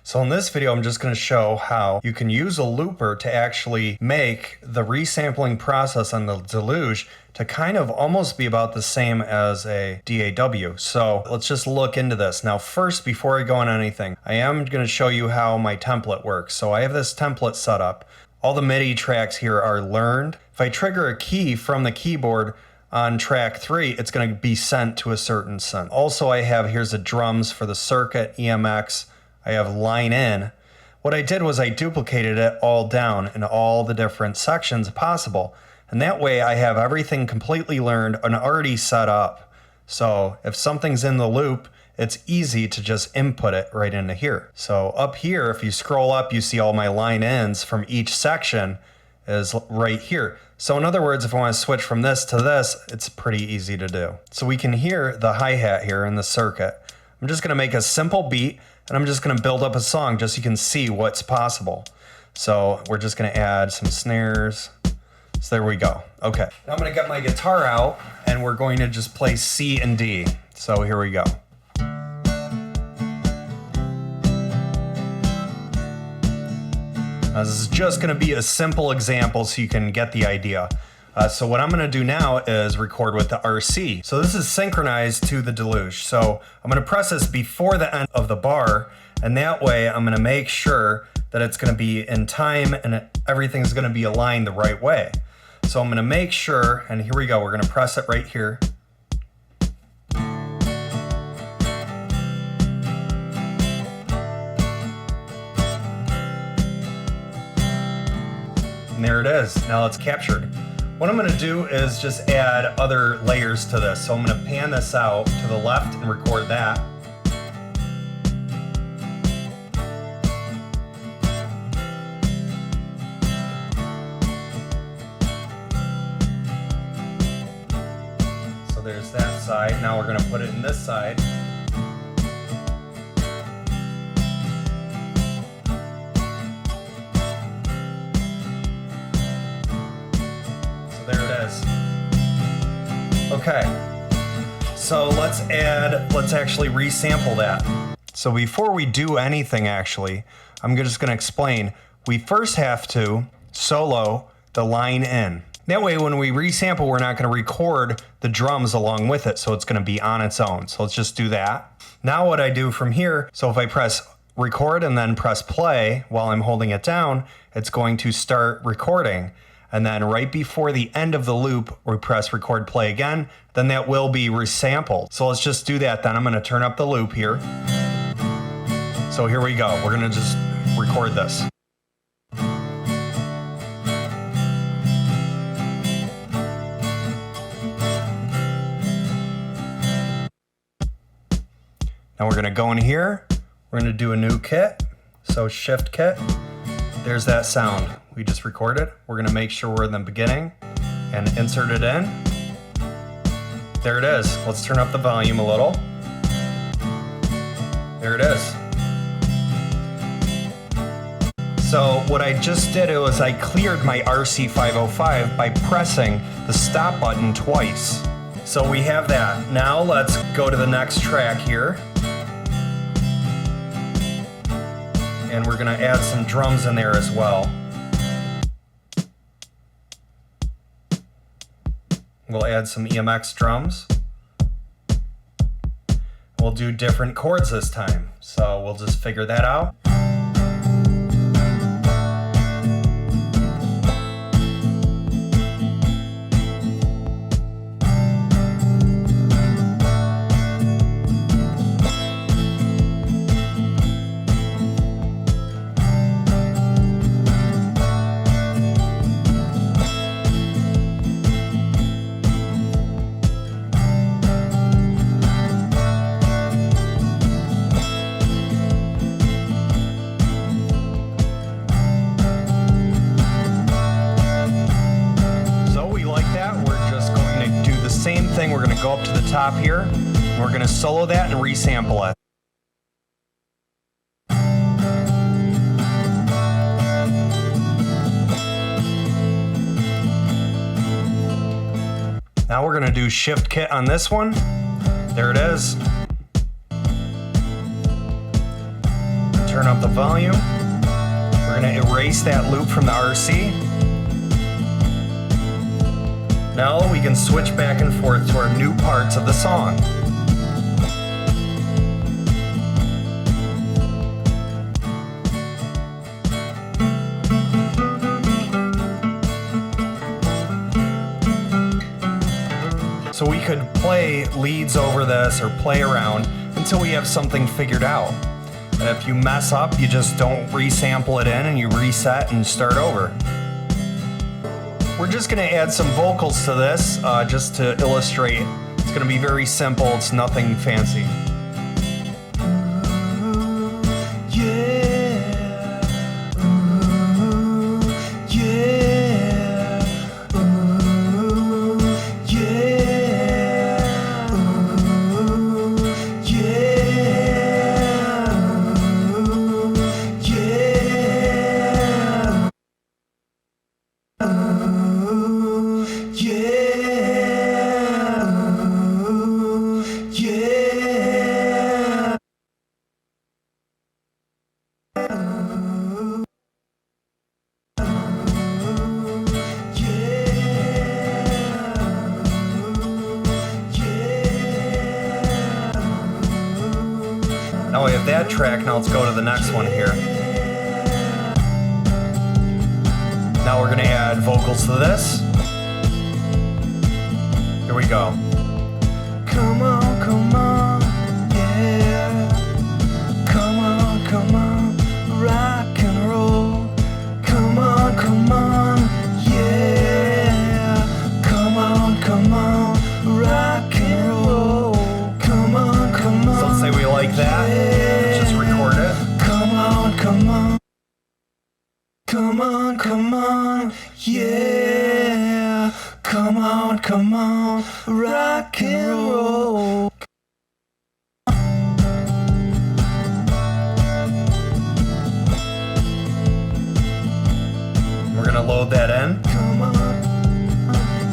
So in this video, I'm just going to show how you can use a looper to actually make the resampling process on the Deluge to kind of almost be about the same as a DAW. So let's just look into this. Now first, before I go on anything, I am going to show you how my template works. So I have this template set up. All the MIDI tracks here are learned. If I trigger a key from the keyboard on track 3, it's going to be sent to a certain synth. Also, I have, here's the drums for the circuit, EMX. I have line in. What I did was I duplicated it all down in all the different sections possible. And that way I have everything completely learned and already set up. So if something's in the loop, it's easy to just input it right into here. So up here, if you scroll up, you see all my line ins from each section is right here. So in other words, if I want to switch from this to this, it's pretty easy to do. So we can hear the hi-hat here in the circuit. I'm just going to make a simple beat and I'm just going to build up a song just so you can see what's possible. So we're just going to add some snares. So there we go. Okay. Now I'm going to get my guitar out and we're going to just play C and D. So here we go. Now this is just going to be a simple example so you can get the idea. So what I'm going to do now is record with the RC. So this is synchronized to the Deluge. So I'm going to press this before the end of the bar, and that way I'm going to make sure that it's going to be in time and everything's going to be aligned the right way. So I'm going to make sure, and here we go, we're going to press it right here. And there it is. Now it's captured. What I'm going to do is just add other layers to this. So I'm going to pan this out to the left and record that. So there's that side. Now we're going to put it in this side. There it is. Okay, so let's actually resample that. So before we do anything actually, I'm just gonna explain. We first have to solo the line in. That way when we resample, we're not gonna record the drums along with it, so it's gonna be on its own. So let's just do that. Now what I do from here, so if I press record and then press play while I'm holding it down, it's going to start recording. And then right before the end of the loop, we press record play again, then that will be resampled. So let's just do that then. I'm gonna turn up the loop here. So here we go. We're gonna just record this. Now we're gonna go in here. We're gonna do a new kit. So shift kit, there's that sound. We just recorded. We're gonna make sure we're in the beginning and insert it in. There it is. Let's turn up the volume a little. There it is. So what I just did was I cleared my RC505 by pressing the stop button twice. So we have that. Now let's go to the next track here. And we're gonna add some drums in there as well. We'll add some EMX drums. We'll do different chords this time, so we'll just figure that out. Same thing, we're going to go up to the top here, and we're going to solo that and resample it. Now we're going to do shift kit on this one. There it is. turn up the volume. We're going to erase that loop from the RC. Now we can switch back and forth to our new parts of the song. So we could play leads over this or play around until we have something figured out. And if you mess up, you just don't resample it in and you reset and start over. We're just gonna add some vocals to this just to illustrate. It's gonna be very simple, it's nothing fancy. Now we have that track, now let's go to the next one here. Now we're gonna add vocals to this. Here we go. Come on, yeah. Come on, rock and roll. Come on, yeah. Come on, rock and roll. Come on. So let's say we like that. Let's just record it. Come on, yeah. Come on, rock and roll. We're gonna load that in. Come on,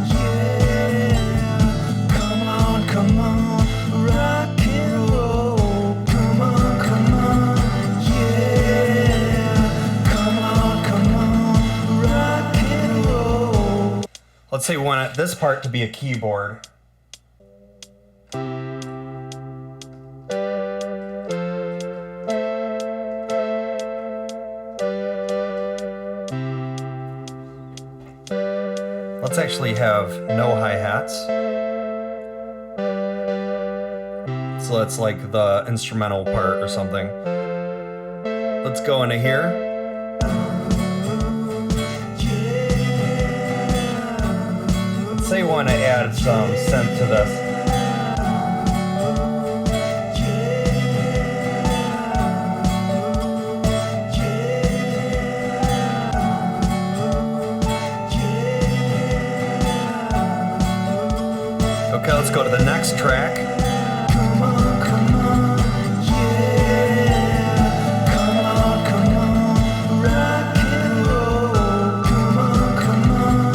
yeah. Come on, rock and roll. Come on, yeah. Come on, rock and roll. Let's say we want this part to be a keyboard. Let's actually have no hi-hats. So that's like the instrumental part or something. Let's go into here. Let's say you want to add some synth to this. Okay, let's go to the next track. Come on, yeah. Come on, rock and roll. Come on,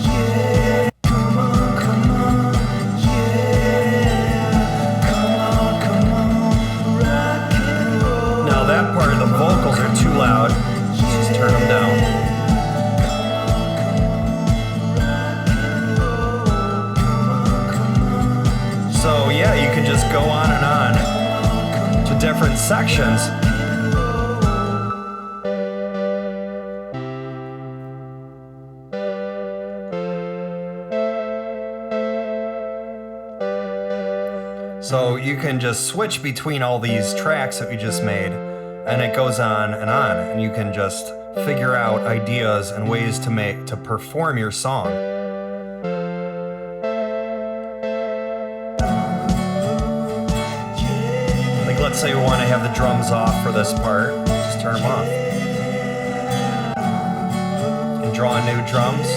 yeah. Come on, yeah. Come on, rock and roll. Now that part of the vocals are too loud. Just turn them down. So yeah, you can just go on and on to different sections. So you can just switch between all these tracks that we just made, and it goes on, and you can just figure out ideas and ways to perform your song. Let's say we want to have the drums off for this part, just turn them off. And draw new drums.